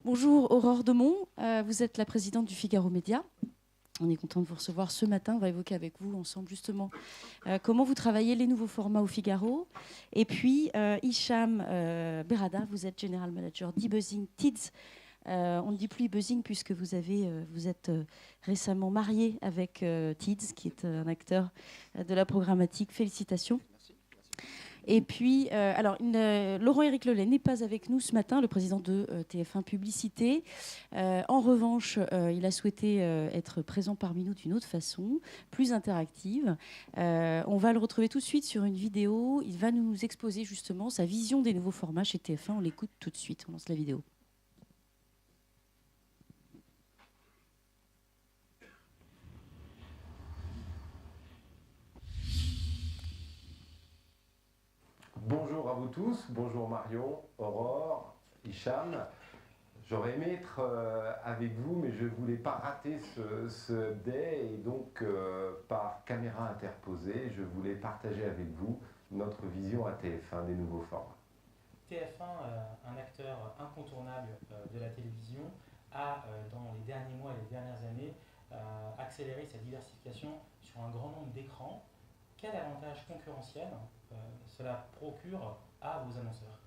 Bonjour Aurore Demont, vous êtes la présidente du Figaro Média. On est content de vous recevoir ce matin. On va évoquer avec vous ensemble justement comment vous travaillez les nouveaux formats au Figaro. Et puis Hicham Berrada, vous êtes General Manager d'eBuzzing Kids. On ne dit plus eBuzzing puisque vous êtes récemment marié avec Tids, qui est un acteur de la programmatique. Félicitations. Et puis, Laurent-Éric Lelay n'est pas avec nous ce matin, le président de TF1 Publicité. En revanche, il a souhaité être présent parmi nous d'une autre façon, plus interactive. On va le retrouver tout de suite sur une vidéo. Il va nous exposer justement sa vision des nouveaux formats chez TF1. On l'écoute tout de suite. On lance la vidéo. Bonjour à vous tous, bonjour Marion, Aurore, Hicham. J'aurais aimé être avec vous, mais je ne voulais pas rater ce day, et donc par caméra interposée, je voulais partager avec vous notre vision à TF1 des nouveaux formats. TF1, un acteur incontournable de la télévision, a dans les derniers mois et les dernières années accéléré sa diversification sur un grand nombre d'écrans. Quel avantage concurrentiel cela procure à vos annonceurs?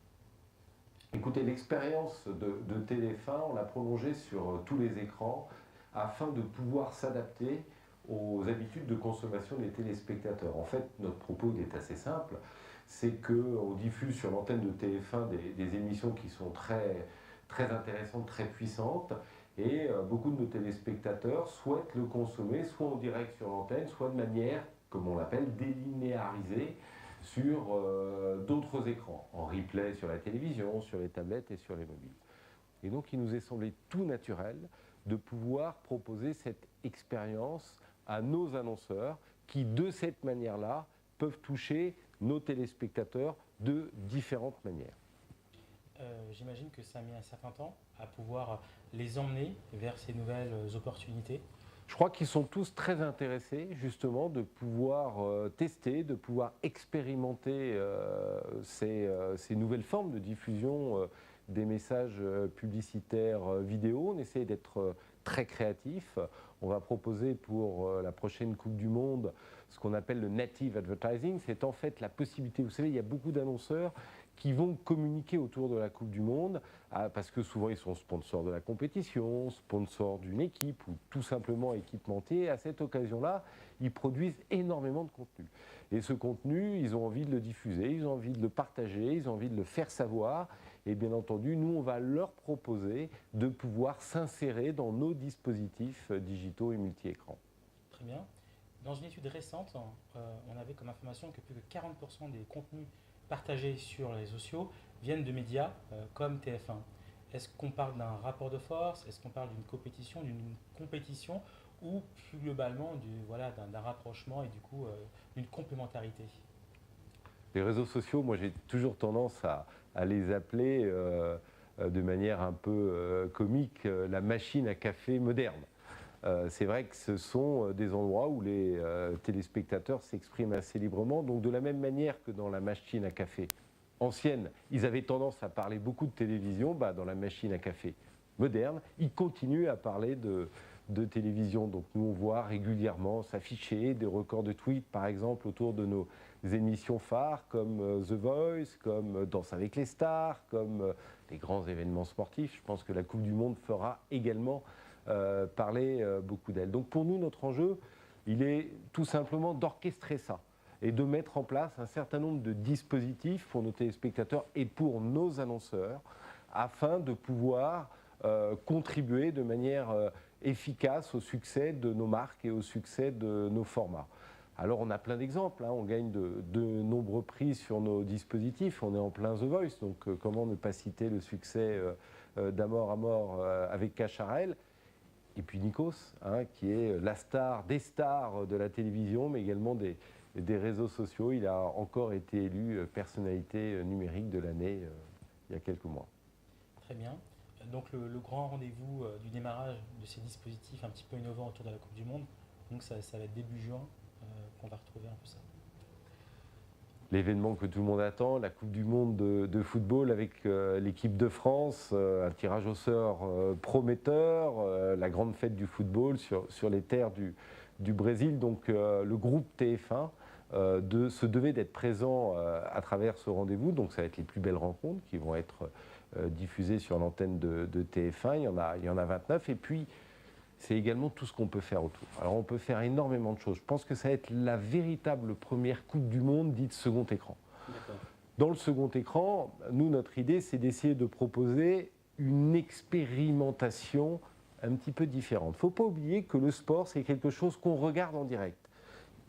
Écoutez, l'expérience de TF1, on l'a prolongée sur tous les écrans afin de pouvoir s'adapter aux habitudes de consommation des téléspectateurs. En fait, notre propos il est assez simple, c'est qu'on diffuse sur l'antenne de TF1 des émissions qui sont très, très intéressantes, très puissantes, et beaucoup de nos téléspectateurs souhaitent le consommer soit en direct sur l'antenne, soit de manière, comme on l'appelle, délinéarisée, sur d'autres écrans, en replay sur la télévision, sur les tablettes et sur les mobiles. Et donc il nous est semblé tout naturel de pouvoir proposer cette expérience à nos annonceurs qui, de cette manière-là, peuvent toucher nos téléspectateurs de différentes manières. J'imagine que ça a mis un certain temps à pouvoir les emmener vers ces nouvelles opportunités. Je crois qu'ils sont tous très intéressés justement de pouvoir tester, de pouvoir expérimenter ces nouvelles formes de diffusion des messages publicitaires vidéo. On essaie d'être très créatif. On va proposer pour la prochaine Coupe du Monde ce qu'on appelle le native advertising. C'est en fait la possibilité, vous savez, il y a beaucoup d'annonceurs qui vont communiquer autour de la Coupe du Monde, parce que souvent ils sont sponsors de la compétition, sponsors d'une équipe ou tout simplement équipementiers. À cette occasion-là, ils produisent énormément de contenu. Et ce contenu, ils ont envie de le diffuser, ils ont envie de le partager, ils ont envie de le faire savoir. Et bien entendu, nous, on va leur proposer de pouvoir s'insérer dans nos dispositifs digitaux et multi-écrans. Très bien. Dans une étude récente, on avait comme information que plus de 40% des contenus partagés sur les réseaux sociaux viennent de médias comme TF1. Est-ce qu'on parle d'un rapport de force? Est-ce qu'on parle d'une compétition ou plus globalement d'un rapprochement et du coup d'une complémentarité? Les réseaux sociaux, moi j'ai toujours tendance à les appeler de manière un peu comique la machine à café moderne. C'est vrai que ce sont des endroits où les téléspectateurs s'expriment assez librement. Donc de la même manière que dans la machine à café ancienne, ils avaient tendance à parler beaucoup de télévision, dans la machine à café moderne, ils continuent à parler de télévision. Donc nous, on voit régulièrement s'afficher des records de tweets, par exemple, autour de nos émissions phares, comme The Voice, comme Danse avec les stars, comme les grands événements sportifs. Je pense que la Coupe du Monde fera également parler beaucoup d'elle. Donc pour nous, notre enjeu, il est tout simplement d'orchestrer ça et de mettre en place un certain nombre de dispositifs pour nos téléspectateurs et pour nos annonceurs afin de pouvoir contribuer de manière efficace au succès de nos marques et au succès de nos formats. Alors on a plein d'exemples, on gagne de nombreux prix sur nos dispositifs, on est en plein The Voice, donc comment ne pas citer le succès d'Amour à mort avec Cacharel. Et puis Nikos, qui est la star des stars de la télévision, mais également des réseaux sociaux. Il a encore été élu personnalité numérique de l'année il y a quelques mois. Très bien. Donc le grand rendez-vous du démarrage de ces dispositifs un petit peu innovants autour de la Coupe du Monde, donc ça va être début juin qu'on va retrouver un peu ça. l'événement que tout le monde attend, la Coupe du Monde de football avec l'équipe de France, un tirage au sort prometteur, la grande fête du football sur les terres du Brésil. Donc le groupe TF1 se devait d'être présent à travers ce rendez-vous. Donc ça va être les plus belles rencontres qui vont être diffusées sur l'antenne de TF1. Il y en a 29. Et puis, c'est également tout ce qu'on peut faire autour. Alors on peut faire énormément de choses. Je pense que ça va être la véritable première Coupe du Monde dite second écran. Dans le second écran, nous, notre idée, c'est d'essayer de proposer une expérimentation un petit peu différente. Il ne faut pas oublier que le sport, c'est quelque chose qu'on regarde en direct.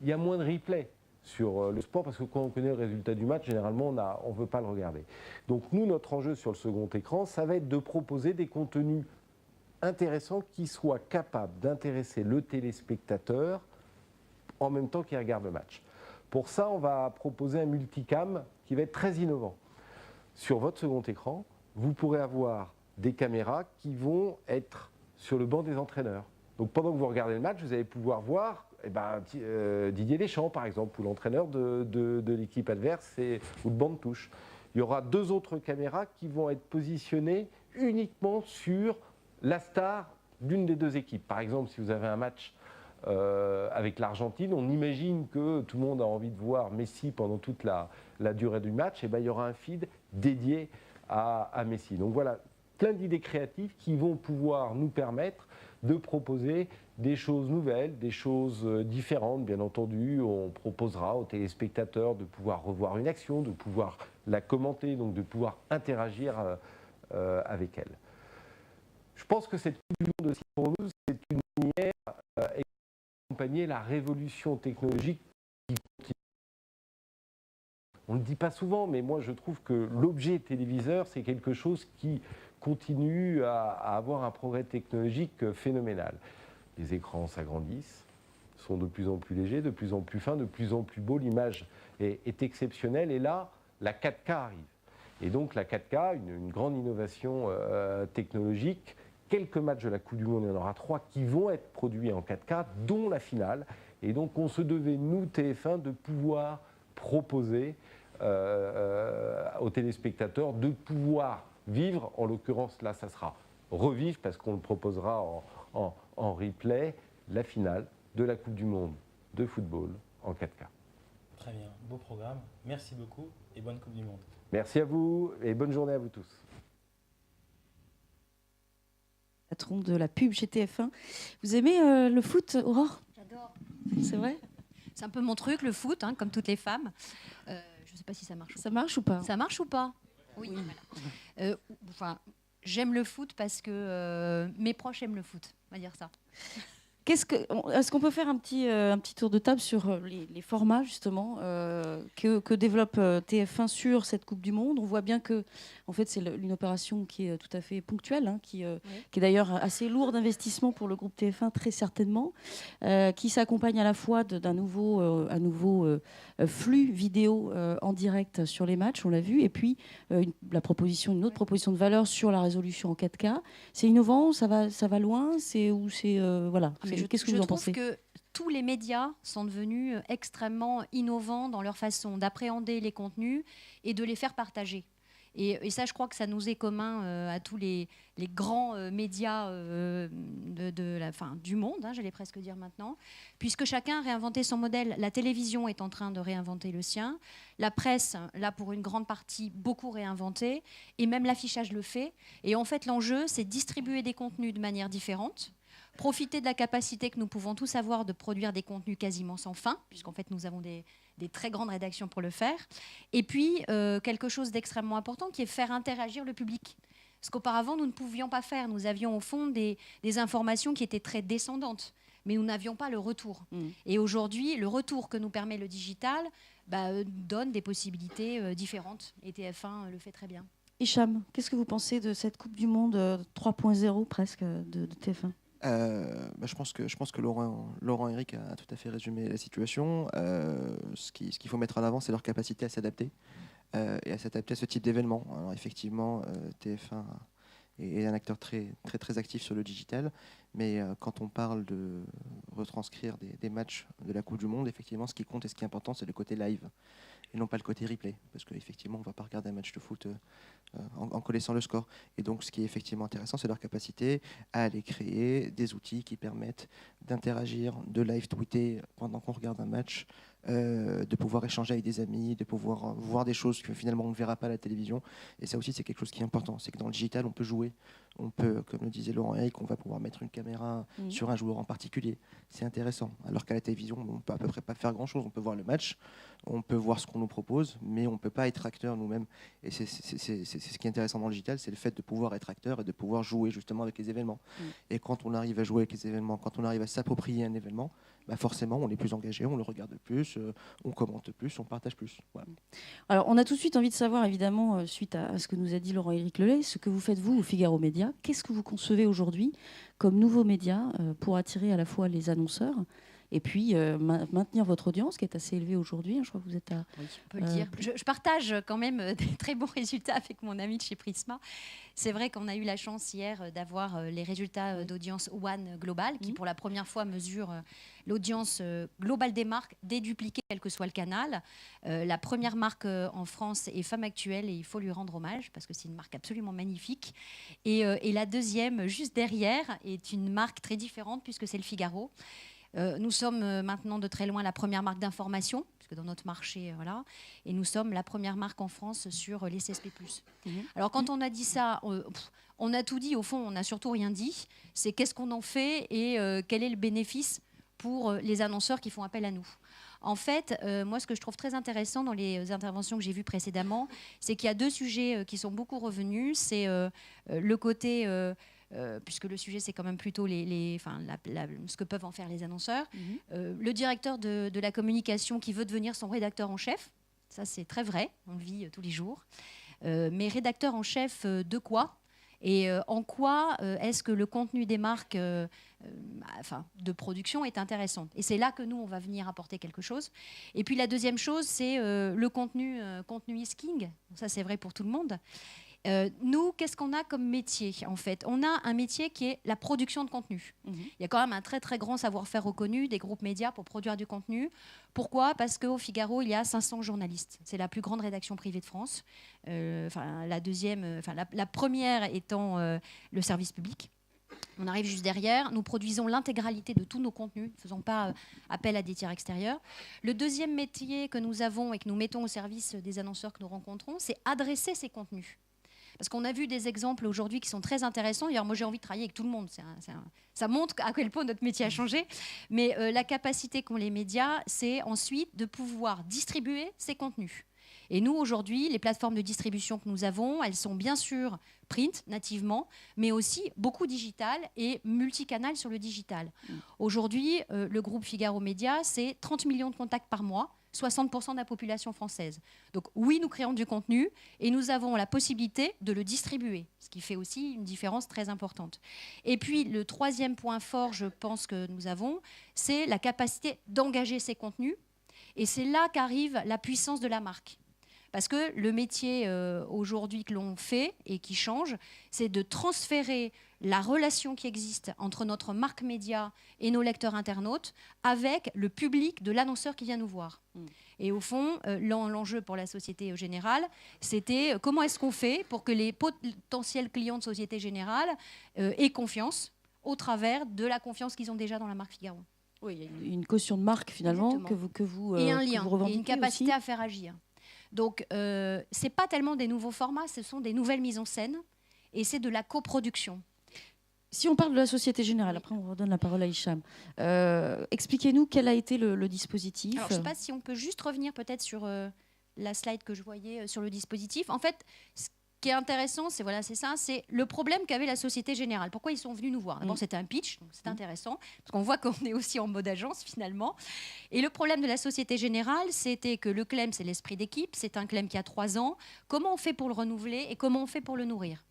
Il y a moins de replay sur le sport parce que quand on connaît le résultat du match, généralement, on ne veut pas le regarder. Donc nous, notre enjeu sur le second écran, ça va être de proposer des contenus intéressant qui soit capable d'intéresser le téléspectateur en même temps qu'il regarde le match. Pour ça, on va proposer un multicam qui va être très innovant. Sur votre second écran, vous pourrez avoir des caméras qui vont être sur le banc des entraîneurs. Donc pendant que vous regardez le match, vous allez pouvoir voir Didier Deschamps, par exemple, ou l'entraîneur de l'équipe adverse ou le banc de touche. Il y aura 2 autres caméras qui vont être positionnées uniquement sur la star d'une des 2 équipes. Par exemple, si vous avez un match avec l'Argentine, on imagine que tout le monde a envie de voir Messi pendant toute la durée du match, et il y aura un feed dédié à Messi. Donc voilà, plein d'idées créatives qui vont pouvoir nous permettre de proposer des choses nouvelles, des choses différentes. Bien entendu, on proposera aux téléspectateurs de pouvoir revoir une action, de pouvoir la commenter, donc de pouvoir interagir avec elle. Je pense que cette Coupe du Monde aussi pour nous, c'est une manière d'accompagner la révolution technologique qui continue. On ne le dit pas souvent, mais moi je trouve que l'objet téléviseur, c'est quelque chose qui continue à avoir un progrès technologique phénoménal. Les écrans s'agrandissent, sont de plus en plus légers, de plus en plus fins, de plus en plus beaux. L'image est exceptionnelle et là, la 4K arrive. Et donc la 4K, une grande innovation technologique. Quelques matchs de la Coupe du Monde, il y en aura 3 qui vont être produits en 4K, dont la finale. Et donc on se devait, nous, TF1, de pouvoir proposer aux téléspectateurs de pouvoir vivre, en l'occurrence là ça sera revivre parce qu'on le proposera en replay, la finale de la Coupe du Monde de football en 4K. Très bien, beau programme. Merci beaucoup et bonne Coupe du Monde. Merci à vous et bonne journée à vous tous. Patron de la pub chez TF1. Vous aimez le foot, Aurore? J'adore. C'est vrai? C'est un peu mon truc, le foot, hein, comme toutes les femmes. Je ne sais pas si ça marche. Ça marche ou pas? Ça marche ou pas? Oui. Voilà. J'aime le foot parce que mes proches aiment le foot. On va dire ça. Est-ce qu'on peut faire un petit tour de table sur les formats justement que développe TF1 sur cette Coupe du Monde? On voit bien que en fait, c'est une opération qui est tout à fait ponctuelle, hein, qui est d'ailleurs assez lourde d'investissement pour le groupe TF1 très certainement, qui s'accompagne à la fois d'un nouveau flux vidéo en direct sur les matchs, on l'a vu, et puis une autre proposition de valeur sur la résolution en 4K. C'est innovant, ça va loin, voilà. Qu'est-ce que vous en pensez? Je trouve que tous les médias sont devenus extrêmement innovants dans leur façon d'appréhender les contenus et de les faire partager. Et ça, je crois que ça nous est commun à tous les grands médias du monde, hein, j'allais presque dire maintenant, puisque chacun a réinventé son modèle. La télévision est en train de réinventer le sien, la presse, là pour une grande partie, beaucoup réinventé, et même l'affichage le fait. Et en fait, l'enjeu, c'est de distribuer des contenus de manière différente, profiter de la capacité que nous pouvons tous avoir de produire des contenus quasiment sans fin, puisqu'en fait nous avons des très grandes rédactions pour le faire. Et puis quelque chose d'extrêmement important qui est faire interagir le public. Ce qu'auparavant nous ne pouvions pas faire. Nous avions au fond des informations qui étaient très descendantes, mais nous n'avions pas le retour. Et aujourd'hui, le retour que nous permet le digital donne des possibilités différentes. Et TF1 le fait très bien. Hicham, qu'est-ce que vous pensez de cette Coupe du Monde 3.0 presque de TF1? Je pense que Laurent Eric a tout à fait résumé la situation. Ce qu'il faut mettre en avant, c'est leur capacité à s'adapter et à s'adapter à ce type d'événement. Alors effectivement, TF1 est un acteur très actif sur le digital, Mais quand on parle de retranscrire des matchs de la Coupe du Monde, effectivement, ce qui compte et ce qui est important, c'est le côté live et non pas le côté replay. Parce qu'effectivement, on ne va pas regarder un match de foot en connaissant le score. Et donc, ce qui est effectivement intéressant, c'est leur capacité à aller créer des outils qui permettent d'interagir, de live tweeter pendant qu'on regarde un match, de pouvoir échanger avec des amis, de pouvoir voir des choses que finalement on ne verra pas à la télévision. Et ça aussi, c'est quelque chose qui est important. C'est que dans le digital, on peut jouer. On peut, comme le disait Laurent-Éric, on va pouvoir mettre une caméra sur un joueur en particulier. C'est intéressant. Alors qu'à la télévision, on ne peut à peu près pas faire grand-chose. On peut voir le match, on peut voir ce qu'on nous propose, mais on ne peut pas être acteur nous-mêmes. Et c'est ce qui est intéressant dans le digital, c'est le fait de pouvoir être acteur et de pouvoir jouer justement avec les événements. Et quand on arrive à jouer avec les événements, quand on arrive à s'approprier un événement, bah forcément, on est plus engagé, on le regarde plus, on commente plus, on partage plus. Voilà. Alors, on a tout de suite envie de savoir, évidemment, suite à ce que nous a dit Laurent-Éric Lelay, ce que vous faites, vous, au Figaro Média. Qu'est-ce que vous concevez aujourd'hui comme nouveau média pour attirer à la fois les annonceurs et puis maintenir votre audience, qui est assez élevée aujourd'hui. Je crois que vous êtes à... Oui, on peut le dire. Je partage quand même des très bons résultats avec mon ami de chez Prisma. C'est vrai qu'on a eu la chance hier d'avoir les résultats d'audience One Global, qui pour la première fois mesure l'audience globale des marques dédupliquée, quel que soit le canal. La première marque en France est Femme Actuelle, et il faut lui rendre hommage, parce que c'est une marque absolument magnifique. Et la deuxième, juste derrière, est une marque très différente, puisque c'est le Figaro. Nous sommes maintenant de très loin la première marque d'information, puisque dans notre marché, voilà, et nous sommes la première marque en France sur les CSP+. Alors quand on a dit ça, on a tout dit, au fond, on n'a surtout rien dit. C'est qu'est-ce qu'on en fait et quel est le bénéfice pour les annonceurs qui font appel à nous. En fait, moi, ce que je trouve très intéressant dans les interventions que j'ai vues précédemment, c'est qu'il y a deux sujets qui sont beaucoup revenus. C'est le côté... puisque le sujet, c'est quand même plutôt ce que peuvent en faire les annonceurs. Le directeur de la communication qui veut devenir son rédacteur en chef, ça c'est très vrai, on le vit tous les jours. Mais rédacteur en chef de quoi ? Et en quoi est-ce que le contenu des marques de production est intéressant ? Et c'est là que nous, on va venir apporter quelque chose. Et puis la deuxième chose, c'est le contenu is king. Ça, c'est vrai pour tout le monde. Nous, qu'est-ce qu'on a comme métier, en fait ? On a un métier qui est la production de contenu. Il y a quand même un très, très grand savoir-faire reconnu des groupes médias pour produire du contenu. Pourquoi ? Parce qu'au Figaro, il y a 500 journalistes. C'est la plus grande rédaction privée de France. La première étant le service public. On arrive juste derrière. Nous produisons l'intégralité de tous nos contenus. Ne faisons pas appel à des tiers extérieurs. Le deuxième métier que nous avons et que nous mettons au service des annonceurs que nous rencontrons, c'est adresser ces contenus. Parce qu'on a vu des exemples aujourd'hui qui sont très intéressants. D'ailleurs, moi, j'ai envie de travailler avec tout le monde. Ça montre à quel point notre métier a changé. Mais la capacité qu'ont les médias, c'est ensuite de pouvoir distribuer ces contenus. Et nous, aujourd'hui, les plateformes de distribution que nous avons, elles sont bien sûr print, nativement, mais aussi beaucoup digital et multicanal sur le digital. Aujourd'hui, le groupe Figaro Média, c'est 30 millions de contacts par mois, 60% de la population française. Donc oui, nous créons du contenu et nous avons la possibilité de le distribuer, ce qui fait aussi une différence très importante. Et puis le troisième point fort, je pense que nous avons, c'est la capacité d'engager ces contenus. Et c'est là qu'arrive la puissance de la marque. Parce que le métier aujourd'hui que l'on fait et qui change, c'est de transférer la relation qui existe entre notre marque média et nos lecteurs internautes avec le public de l'annonceur qui vient nous voir. Et au fond, l'enjeu pour la Société Générale, c'était comment est-ce qu'on fait pour que les potentiels clients de Société Générale aient confiance au travers de la confiance qu'ils ont déjà dans la marque Figaro. Oui, il y a une caution de marque finalement que vous et un lien, et une capacité aussi à faire agir. Donc, ce n'est pas tellement des nouveaux formats, ce sont des nouvelles mises en scène et c'est de la coproduction. Si on parle de la Société Générale, après on redonne la parole à Hicham. Expliquez-nous quel a été le dispositif. Alors, je ne sais pas si on peut juste revenir peut-être sur la slide que je voyais sur le dispositif. En fait, ce qui est intéressant, c'est le problème qu'avait la Société Générale. Pourquoi ils sont venus nous voir ? D'abord, c'était un pitch, donc c'est intéressant, parce qu'on voit qu'on est aussi en mode agence finalement. Et le problème de la Société Générale, c'était que le CLEM, c'est l'esprit d'équipe, c'est un CLEM qui a 3 ans. Comment on fait pour le renouveler et comment on fait pour le nourrir ?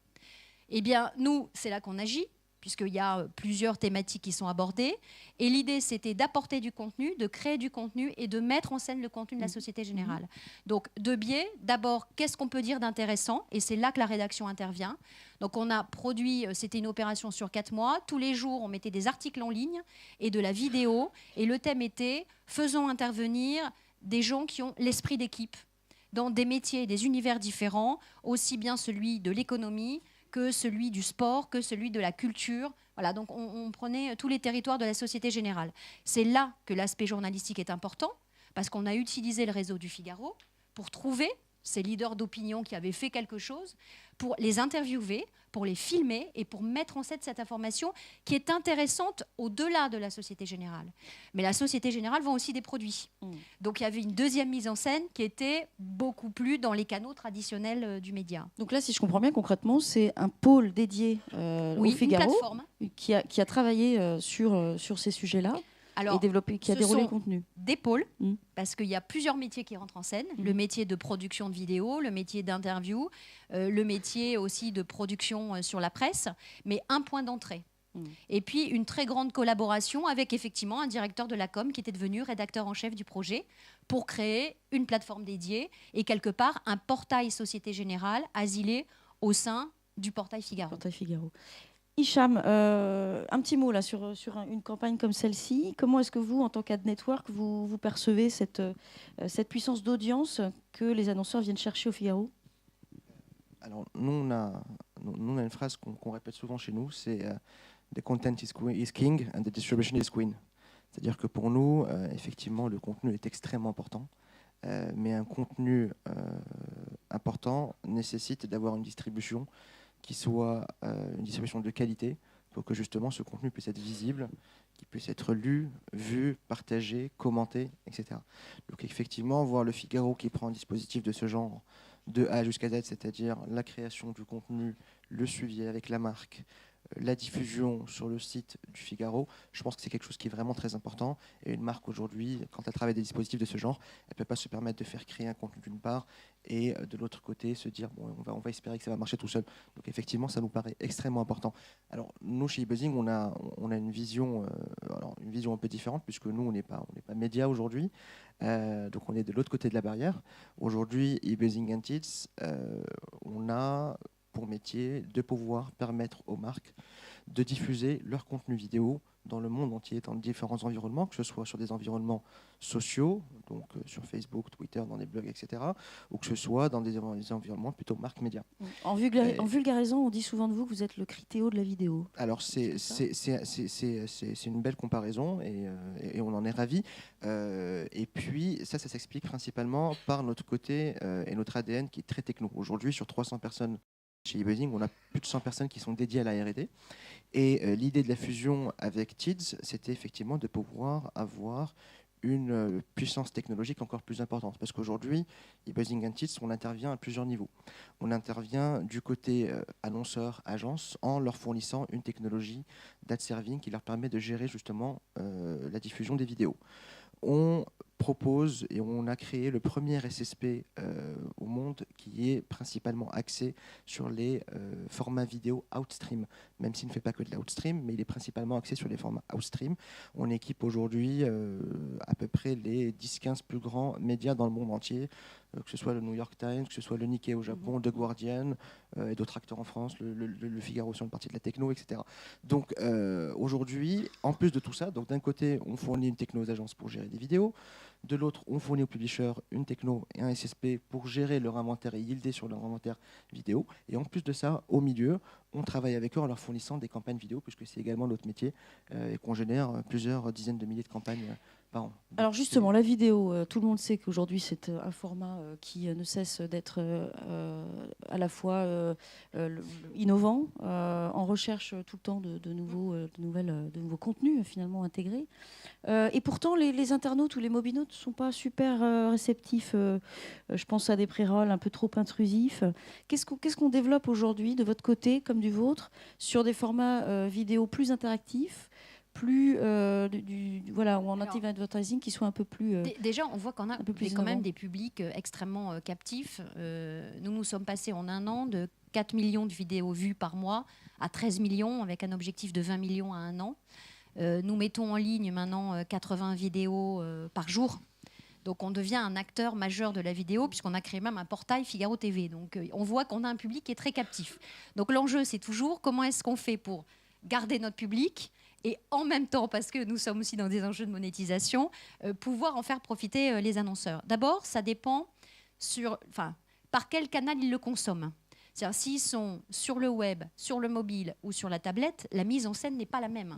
Eh bien, nous, c'est là qu'on agit, puisqu'il y a plusieurs thématiques qui sont abordées. Et l'idée, c'était d'apporter du contenu, de créer du contenu et de mettre en scène le contenu de la Société Générale. Donc, deux biais. D'abord, qu'est-ce qu'on peut dire d'intéressant? Et c'est là que la rédaction intervient. Donc, on a produit, c'était une opération sur 4 mois. Tous les jours, on mettait des articles en ligne et de la vidéo. Et le thème était « Faisons intervenir des gens qui ont l'esprit d'équipe dans des métiers et des univers différents, aussi bien celui de l'économie que celui du sport, que celui de la culture. » Voilà, donc on prenait tous les territoires de la Société Générale. C'est là que l'aspect journalistique est important, parce qu'on a utilisé le réseau du Figaro pour trouver ces leaders d'opinion qui avaient fait quelque chose, pour les interviewer, pour les filmer et pour mettre en scène cette information qui est intéressante au-delà de la Société Générale. Mais la Société Générale vend aussi des produits. Donc il y avait une deuxième mise en scène qui était beaucoup plus dans les canaux traditionnels du média. Donc là, si je comprends bien, concrètement, c'est un pôle dédié au Figaro une plateforme qui a travaillé sur ces sujets-là. Alors, et développé, qui a déroulé le contenu. Des pôles, parce qu'il y a plusieurs métiers qui rentrent en scène. Le métier de production de vidéo, le métier d'interview, le métier aussi de production sur la presse, mais un point d'entrée. Et puis une très grande collaboration avec effectivement un directeur de la com qui était devenu rédacteur en chef du projet pour créer une plateforme dédiée et quelque part un portail Société Générale asilé au sein du portail Figaro. Portail Figaro. Hicham, un petit mot là sur une campagne comme celle-ci. Comment est-ce que vous, en tant qu'ad network, vous percevez cette puissance d'audience que les annonceurs viennent chercher au Figaro? Alors, nous, on a une phrase qu'on répète souvent chez nous, c'est « The content is king and the distribution is queen ». C'est-à-dire que pour nous, effectivement, le contenu est extrêmement important, mais un contenu important nécessite d'avoir une distribution qui soit une distribution de qualité pour que justement ce contenu puisse être visible, qu'il puisse être lu, vu, partagé, commenté, etc. Donc effectivement, voir le Figaro qui prend un dispositif de ce genre de A jusqu'à Z, c'est-à-dire la création du contenu, le suivi avec la marque, la diffusion sur le site du Figaro, je pense que c'est quelque chose qui est vraiment très important. Et une marque aujourd'hui, quand elle travaille des dispositifs de ce genre, elle ne peut pas se permettre de faire créer un contenu d'une part et de l'autre côté se dire bon, on va espérer que ça va marcher tout seul. Donc effectivement, ça nous paraît extrêmement important. Alors nous, chez eBuzzing, on a une vision un peu différente puisque nous, on n'est pas média aujourd'hui. Donc on est de l'autre côté de la barrière. Aujourd'hui, eBuzzing and Tids, on a pour métier de pouvoir permettre aux marques de diffuser leur contenu vidéo dans le monde entier, dans différents environnements, que ce soit sur des environnements sociaux, donc sur Facebook, Twitter, dans des blogs, etc., ou que ce soit dans des environnements plutôt marques médias. En vulgarisant, on dit souvent de vous que vous êtes le Criteo de la vidéo. Alors c'est une belle comparaison et on en est ravis. Et puis ça s'explique principalement par notre côté et notre ADN qui est très techno. Aujourd'hui, sur 300 personnes chez eBuzzing, on a plus de 100 personnes qui sont dédiées à la R&D. Et l'idée de la fusion avec Tids, c'était effectivement de pouvoir avoir une puissance technologique encore plus importante. Parce qu'aujourd'hui, eBuzzing and Tids, on intervient à plusieurs niveaux. On intervient du côté annonceur, agence, en leur fournissant une technologie d'ad serving qui leur permet de gérer justement la diffusion des vidéos. On propose et on a créé le premier SSP au monde qui est principalement axé sur les formats vidéo outstream, même s'il ne fait pas que de l'outstream, mais il est principalement axé sur les formats outstream. On équipe aujourd'hui à peu près les 10-15 plus grands médias dans le monde entier, que ce soit le New York Times, que ce soit le Nikkei au Japon, The Guardian et d'autres acteurs en France, le Figaro sur une partie de la techno, etc. Donc aujourd'hui, en plus de tout ça, donc d'un côté, on fournit une techno aux agences pour gérer des vidéos, de l'autre, on fournit aux publishers une techno et un SSP pour gérer leur inventaire et yielder sur leur inventaire vidéo. Et en plus de ça, au milieu, on travaille avec eux en leur fournissant des campagnes vidéo, puisque c'est également notre métier, et qu'on génère plusieurs dizaines de milliers de campagnes par an. Donc, alors justement, la vidéo, tout le monde sait qu'aujourd'hui c'est un format qui ne cesse d'être à la fois innovant, en recherche tout le temps de nouveaux contenus finalement intégrés. Et pourtant, les internautes ou les mobinautes ne sont pas super réceptifs. Je pense à des pré-rolls un peu trop intrusifs. Qu'est-ce qu'on développe aujourd'hui de votre côté comme du vôtre sur des formats vidéo plus interactifs, plus voilà, ou en native advertising qui soit un peu plus déjà on voit qu'on a quand même des publics extrêmement captifs. Nous sommes passés en un an de 4 millions de vidéos vues par mois à 13 millions, avec un objectif de 20 millions à un an. Nous mettons en ligne maintenant 80 vidéos par jour. Donc on devient un acteur majeur de la vidéo, puisqu'on a créé même un portail Figaro TV. Donc on voit qu'on a un public qui est très captif. Donc l'enjeu, c'est toujours comment est-ce qu'on fait pour garder notre public et en même temps, parce que nous sommes aussi dans des enjeux de monétisation, pouvoir en faire profiter les annonceurs. D'abord, ça dépend par quel canal ils le consomment. C'est-à-dire s'ils sont sur le web, sur le mobile ou sur la tablette, la mise en scène n'est pas la même.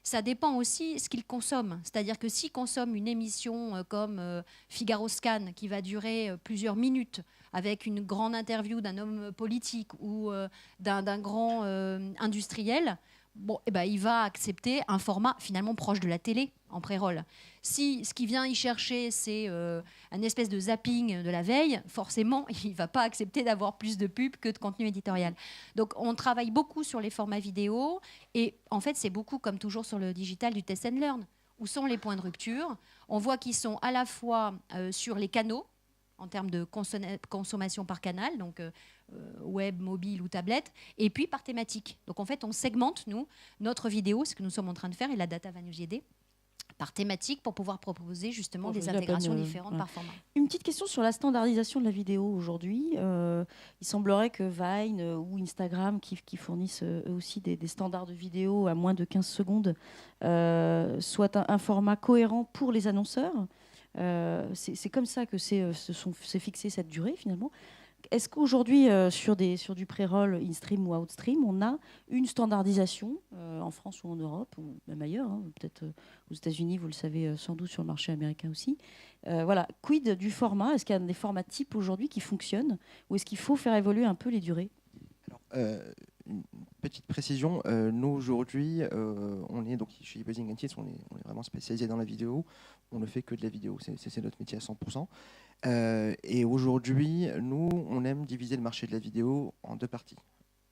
Ça dépend aussi ce qu'ils consomment. C'est-à-dire que s'ils consomment une émission comme Figaro Scan, qui va durer plusieurs minutes, avec une grande interview d'un homme politique ou d'un grand industriel, il va accepter un format finalement proche de la télé en pré-roll. Si ce qu'il vient y chercher, c'est un espèce de zapping de la veille, forcément, il ne va pas accepter d'avoir plus de pubs que de contenu éditorial. Donc, on travaille beaucoup sur les formats vidéo. Et en fait, c'est beaucoup, comme toujours sur le digital, du test and learn. Où sont les points de rupture? On voit qu'ils sont à la fois sur les canaux, en termes de consommation par canal, donc web, mobile ou tablette, et puis par thématique. Donc en fait, on segmente, nous, notre vidéo, ce que nous sommes en train de faire, et la data va nous y aider, par thématique pour pouvoir proposer justement des intégrations différentes par format. Une petite question sur la standardisation de la vidéo aujourd'hui. Il semblerait que Vine ou Instagram, qui fournissent eux aussi des standards de vidéo à moins de 15 secondes, soient un format cohérent pour les annonceurs. C'est comme ça que c'est fixé cette durée finalement. Est-ce qu'aujourd'hui, sur du pré-roll, in-stream ou out-stream, on a une standardisation en France ou en Europe, ou même ailleurs, peut-être aux États-Unis, vous le savez sans doute, sur le marché américain aussi. Voilà. Quid du format? Est-ce qu'il y a des formats types aujourd'hui qui fonctionnent, ou est-ce qu'il faut faire évoluer un peu les durées? Une petite précision, nous aujourd'hui, on est donc chez eBuzzing Analytics, on est vraiment spécialisé dans la vidéo. On ne fait que de la vidéo, c'est notre métier à 100%. Et aujourd'hui, nous, on aime diviser le marché de la vidéo en deux parties.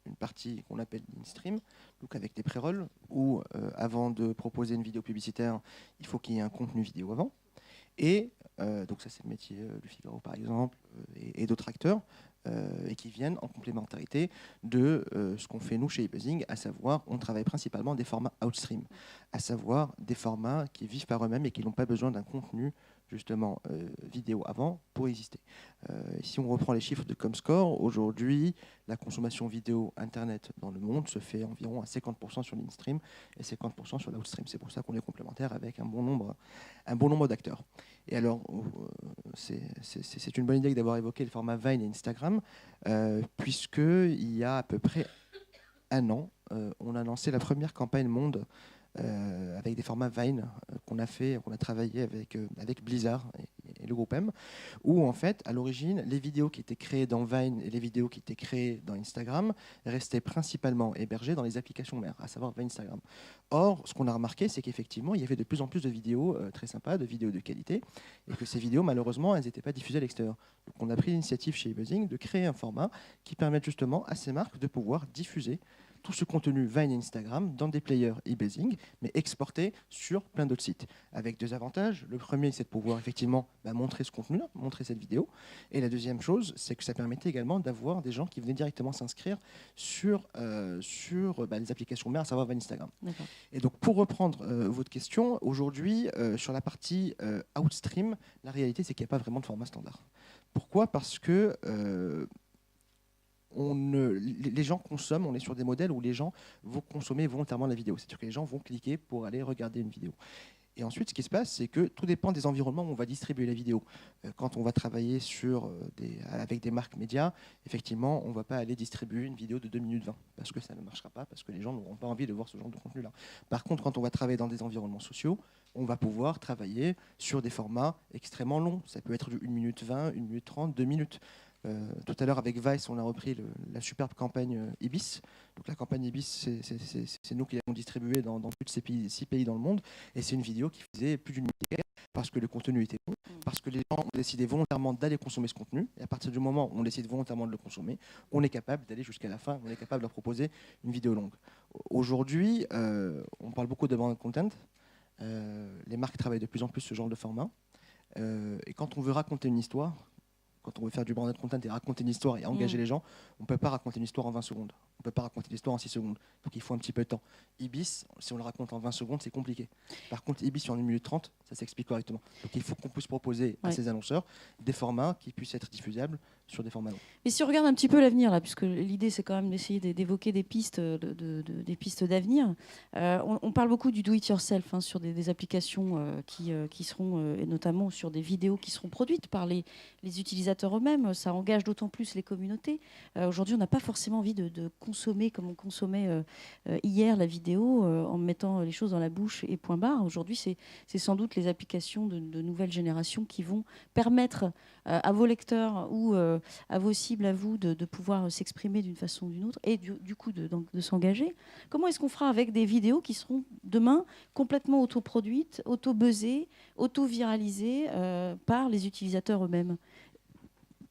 Une partie qu'on appelle in-stream, donc avec des pré-rolls, où avant de proposer une vidéo publicitaire, il faut qu'il y ait un contenu vidéo avant. Et donc ça, c'est le métier du Figaro, par exemple, et d'autres acteurs. Et qui viennent en complémentarité de ce qu'on fait nous chez eBuzzing, à savoir on travaille principalement des formats outstream, à savoir des formats qui vivent par eux-mêmes et qui n'ont pas besoin d'un contenu justement vidéo avant pour exister. Si on reprend les chiffres de Comscore, aujourd'hui la consommation vidéo internet dans le monde se fait environ à 50% sur l'instream et 50% sur l'outstream. C'est pour ça qu'on est complémentaire avec un bon nombre d'acteurs. Et alors, c'est une bonne idée d'avoir évoqué le format Vine et Instagram, puisqu'il y a à peu près un an, on a lancé la première campagne monde avec des formats Vine qu'on a travaillé avec Blizzard et le groupe M, où en fait, à l'origine, les vidéos qui étaient créées dans Vine et les vidéos qui étaient créées dans Instagram restaient principalement hébergées dans les applications mères, à savoir Vine, Instagram. Or, ce qu'on a remarqué, c'est qu'effectivement, il y avait de plus en plus de vidéos très sympas, de vidéos de qualité, et que ces vidéos, malheureusement, elles n'étaient pas diffusées à l'extérieur. Donc, on a pris l'initiative chez eBuzzing de créer un format qui permette justement à ces marques de pouvoir diffuser tout ce contenu Vine et Instagram dans des players eBuzzing, mais exporté sur plein d'autres sites, avec deux avantages. Le premier, c'est de pouvoir effectivement montrer ce contenu-là, montrer cette vidéo. Et la deuxième chose, c'est que ça permettait également d'avoir des gens qui venaient directement s'inscrire sur les applications mères, à savoir Vine, Instagram. Et donc, pour reprendre votre question, aujourd'hui, sur la partie outstream, la réalité, c'est qu'il n'y a pas vraiment de format standard. Pourquoi ? Parce que les gens consomment, on est sur des modèles où les gens vont consommer volontairement la vidéo. C'est-à-dire que les gens vont cliquer pour aller regarder une vidéo. Et ensuite, ce qui se passe, c'est que tout dépend des environnements où on va distribuer la vidéo. Quand on va travailler avec des marques médias, effectivement, on ne va pas aller distribuer une vidéo de 2 minutes 20, parce que ça ne marchera pas, parce que les gens n'auront pas envie de voir ce genre de contenu-là. Par contre, quand on va travailler dans des environnements sociaux, on va pouvoir travailler sur des formats extrêmement longs. Ça peut être du 1 minute 20, 1 minute 30, 2 minutes. Tout à l'heure, avec Vice, on a repris la superbe campagne Ibis. Donc, la campagne Ibis, c'est nous qui l'avons distribuée dans plus de 6 pays dans le monde. Et c'est une vidéo qui faisait plus d'une minute parce que le contenu était bon, parce que les gens ont décidé volontairement d'aller consommer ce contenu. Et à partir du moment où on décide volontairement de le consommer, on est capable d'aller jusqu'à la fin, on est capable de leur proposer une vidéo longue. Aujourd'hui, on parle beaucoup de brand content. Les marques travaillent de plus en plus ce genre de format. Et quand on veut raconter une histoire, quand on veut faire du branded content et raconter une histoire et engager les gens, on ne peut pas raconter une histoire en 20 secondes. On ne peut pas raconter l'histoire en 6 secondes. Donc il faut un petit peu de temps. Ibis, si on le raconte en 20 secondes, c'est compliqué. Par contre, Ibis, sur 1 minute 30, ça s'explique correctement. Donc il faut qu'on puisse proposer à ces annonceurs des formats qui puissent être diffusables sur des formats longs. Mais si on regarde un petit peu l'avenir, là, puisque l'idée c'est quand même d'essayer d'évoquer des pistes, des pistes d'avenir, on parle beaucoup du do-it-yourself sur des applications qui seront, et notamment sur des vidéos qui seront produites par les utilisateurs eux-mêmes. Ça engage d'autant plus les communautés. Aujourd'hui, on n'a pas forcément envie de consommer comme on consommait hier la vidéo en mettant les choses dans la bouche et point barre. Aujourd'hui, c'est sans doute les applications de nouvelles générations qui vont permettre à vos lecteurs ou à vos cibles, à vous, de pouvoir s'exprimer d'une façon ou d'une autre et du coup de s'engager. Comment est-ce qu'on fera avec des vidéos qui seront demain complètement autoproduites, auto-buzzées, auto-viralisées par les utilisateurs eux-mêmes?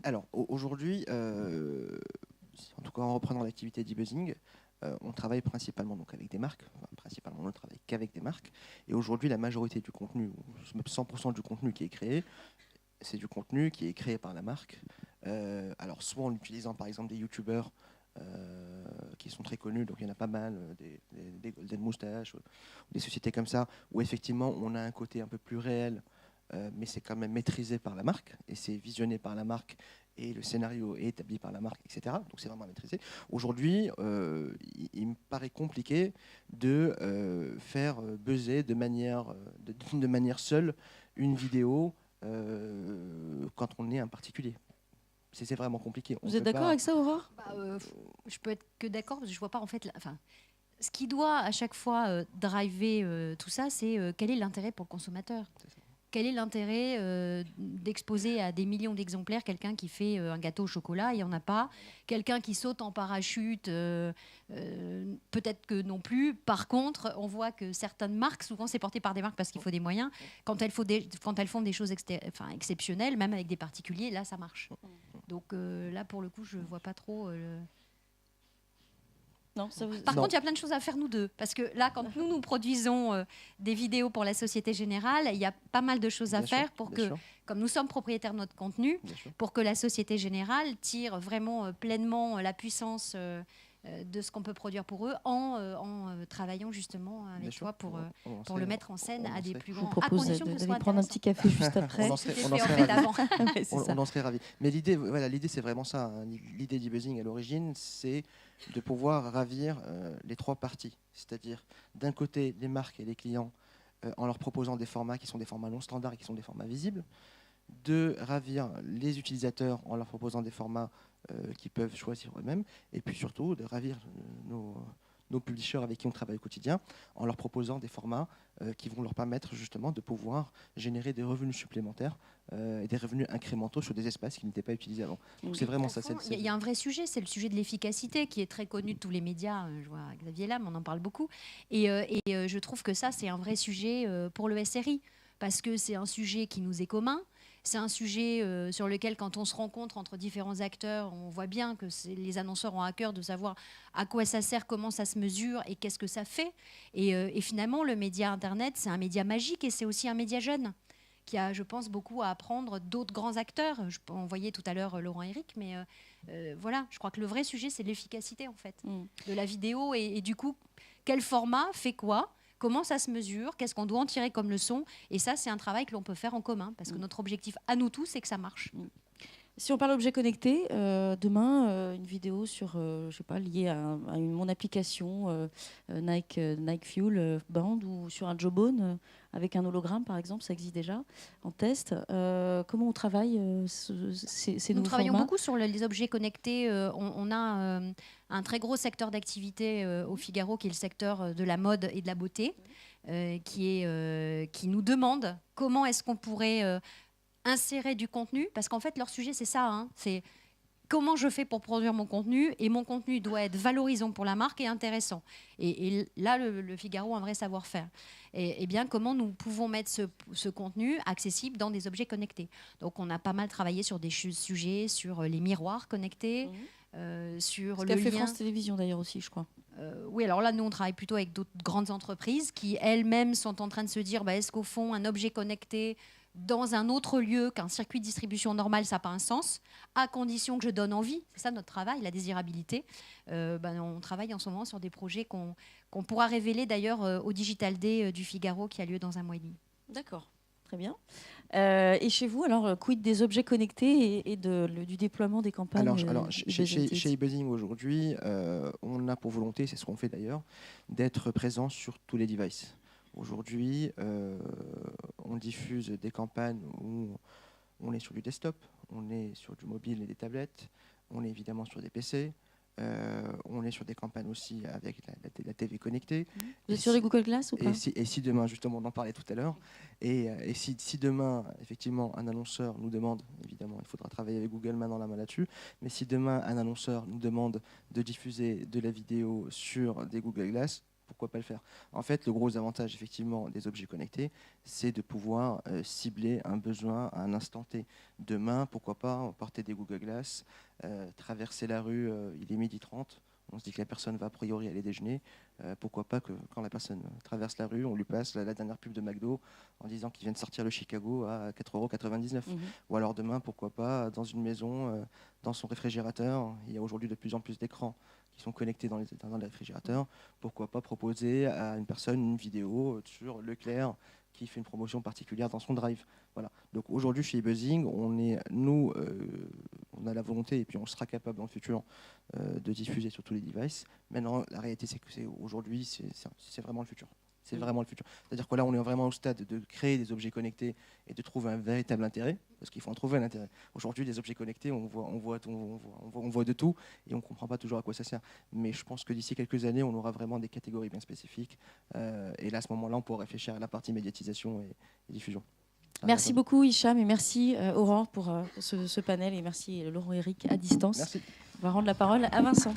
Alors aujourd'hui, en tout cas en reprenant l'activité d'e-buzzing, on travaille principalement donc avec des marques. Principalement, on ne travaille qu'avec des marques. Et aujourd'hui, la majorité du contenu, 100% du contenu qui est créé, c'est du contenu qui est créé par la marque. Alors soit en utilisant par exemple des youtubeurs qui sont très connus, donc il y en a pas mal, des Golden Moustache, des sociétés comme ça, où effectivement on a un côté un peu plus réel, mais c'est quand même maîtrisé par la marque, et c'est visionné par la marque, et le scénario est établi par la marque, etc. Donc c'est vraiment maîtrisé. Aujourd'hui, il me paraît compliqué de faire buzzer de manière seule une vidéo quand on est un particulier. C'est vraiment compliqué. Vous êtes d'accord avec ça, Aurore? Je peux être que d'accord, parce que je vois pas en fait... ce qui doit à chaque fois driver tout ça, c'est quel est l'intérêt pour le consommateur? Quel est l'intérêt d'exposer à des millions d'exemplaires quelqu'un qui fait un gâteau au chocolat? Il n'y en a pas. Quelqu'un qui saute en parachute, peut-être que non plus. Par contre, on voit que certaines marques, souvent c'est porté par des marques parce qu'il faut des moyens, quand elles font des choses exceptionnelles, même avec des particuliers, là ça marche. Donc là pour le coup, je ne vois pas trop... Non, Par contre, il y a plein de choses à faire nous deux. Parce que là, quand nous produisons des vidéos pour la Société Générale, il y a pas mal de choses à faire pour que, comme nous sommes propriétaires de notre contenu, pour que la Société Générale tire vraiment pleinement la puissance de ce qu'on peut produire pour eux en travaillant justement avec toi pour le mettre en scène à des plus grands... Je vous propose d'aller prendre un petit café juste après. On en serait ravis. Mais l'idée, c'est vraiment ça. L'idée d'e-buzzing à l'origine, c'est de pouvoir ravir les trois parties. C'est-à-dire, d'un côté, les marques et les clients en leur proposant des formats qui sont des formats non standards et qui sont des formats visibles. De ravir les utilisateurs en leur proposant des formats qu'ils peuvent choisir eux-mêmes. Et puis surtout, de ravir nos publishers avec qui on travaille au quotidien en leur proposant des formats qui vont leur permettre justement de pouvoir générer des revenus supplémentaires et des revenus incrémentaux sur des espaces qui n'étaient pas utilisés avant. Donc c'est vraiment ça. Il y a un vrai sujet, c'est le sujet de l'efficacité qui est très connu de tous les médias. Je vois Xavier Lam, on en parle beaucoup. Et je trouve que ça, c'est un vrai sujet pour le SRI parce que c'est un sujet qui nous est commun. C'est un sujet sur lequel, quand on se rencontre entre différents acteurs, on voit bien que les annonceurs ont à cœur de savoir à quoi ça sert, comment ça se mesure et qu'est-ce que ça fait. Et finalement, le média Internet, c'est un média magique et c'est aussi un média jeune qui a, je pense, beaucoup à apprendre d'autres grands acteurs. On voyait tout à l'heure Laurent Éric, mais voilà, je crois que le vrai sujet, c'est l'efficacité en fait, de la vidéo et du coup, quel format fait quoi ? Comment ça se mesure? Qu'est-ce qu'on doit en tirer comme leçon? Et ça, c'est un travail que l'on peut faire en commun, parce que notre objectif à nous tous, c'est que ça marche. Si on parle objet connecté, demain, une vidéo sur, je sais pas, liée à mon application Nike Fuel Band ou sur un Jawbone avec un hologramme, par exemple, ça existe déjà en test. Comment on travaille ces nouveaux formats? Nous travaillons beaucoup sur les objets connectés. On a un très gros secteur d'activité au Figaro, qui est le secteur de la mode et de la beauté, qui nous demande comment est-ce qu'on pourrait... insérer du contenu, parce qu'en fait leur sujet c'est ça, c'est comment je fais pour produire mon contenu, et mon contenu doit être valorisant pour la marque et intéressant. Et là le Figaro a un vrai savoir-faire. Et bien comment nous pouvons mettre ce contenu accessible dans des objets connectés. Donc on a pas mal travaillé sur des sujets, sur les miroirs connectés, sur ce le qu'a fait lien... France Télévisions d'ailleurs aussi, je crois. Oui, alors là, nous, on travaille plutôt avec d'autres grandes entreprises qui, elles-mêmes, sont en train de se dire, est-ce qu'au fond, un objet connecté peut dans un autre lieu qu'un circuit de distribution normal, ça n'a pas un sens, à condition que je donne envie. C'est ça notre travail, la désirabilité. On travaille en ce moment sur des projets qu'on pourra révéler d'ailleurs au Digital Day du Figaro qui a lieu dans un mois et demi. D'accord, très bien. Et chez vous, alors, quid des objets connectés et du déploiement des campagnes chez eBuzzing aujourd'hui, on a pour volonté, c'est ce qu'on fait d'ailleurs, d'être présent sur tous les devices. Aujourd'hui, on diffuse des campagnes où on est sur du desktop, on est sur du mobile et des tablettes, on est évidemment sur des PC, on est sur des campagnes aussi avec la TV connectée. Vous êtes sur les Google Glass ou pas? Et si demain, justement, on en parlait tout à l'heure, et si demain, effectivement, un annonceur nous demande, évidemment, il faudra travailler avec Google main dans la main là-dessus, mais si demain, un annonceur nous demande de diffuser de la vidéo sur des Google Glass, pourquoi pas le faire? En fait, le gros avantage, effectivement, des objets connectés, c'est de pouvoir cibler un besoin à un instant T. Demain, pourquoi pas porter des Google Glass, traverser la rue, il est 12h30, on se dit que la personne va a priori aller déjeuner. Pourquoi pas que quand la personne traverse la rue, on lui passe la dernière pub de McDo en disant qu'il vient de sortir le Chicago à 4,99 €. Ou alors demain, pourquoi pas, dans une maison, dans son réfrigérateur, il y a aujourd'hui de plus en plus d'écrans qui sont connectés dans les réfrigérateurs. Pourquoi pas proposer à une personne une vidéo sur Leclerc qui fait une promotion particulière dans son drive. Voilà. Donc aujourd'hui chez eBuzzing, on a la volonté et puis on sera capable dans le futur de diffuser sur tous les devices. Maintenant, la réalité c'est que aujourd'hui c'est vraiment le futur. C'est vraiment le futur. C'est-à-dire que là, on est vraiment au stade de créer des objets connectés et de trouver un véritable intérêt, parce qu'il faut en trouver un intérêt. Aujourd'hui, les objets connectés, on voit de tout et on ne comprend pas toujours à quoi ça sert. Mais je pense que d'ici quelques années, on aura vraiment des catégories bien spécifiques. Et là, à ce moment-là, on pourra réfléchir à la partie médiatisation et diffusion. Merci beaucoup Hicham et merci Aurore pour ce panel et merci Laurent Eric à distance. Merci. On va rendre la parole à Vincent.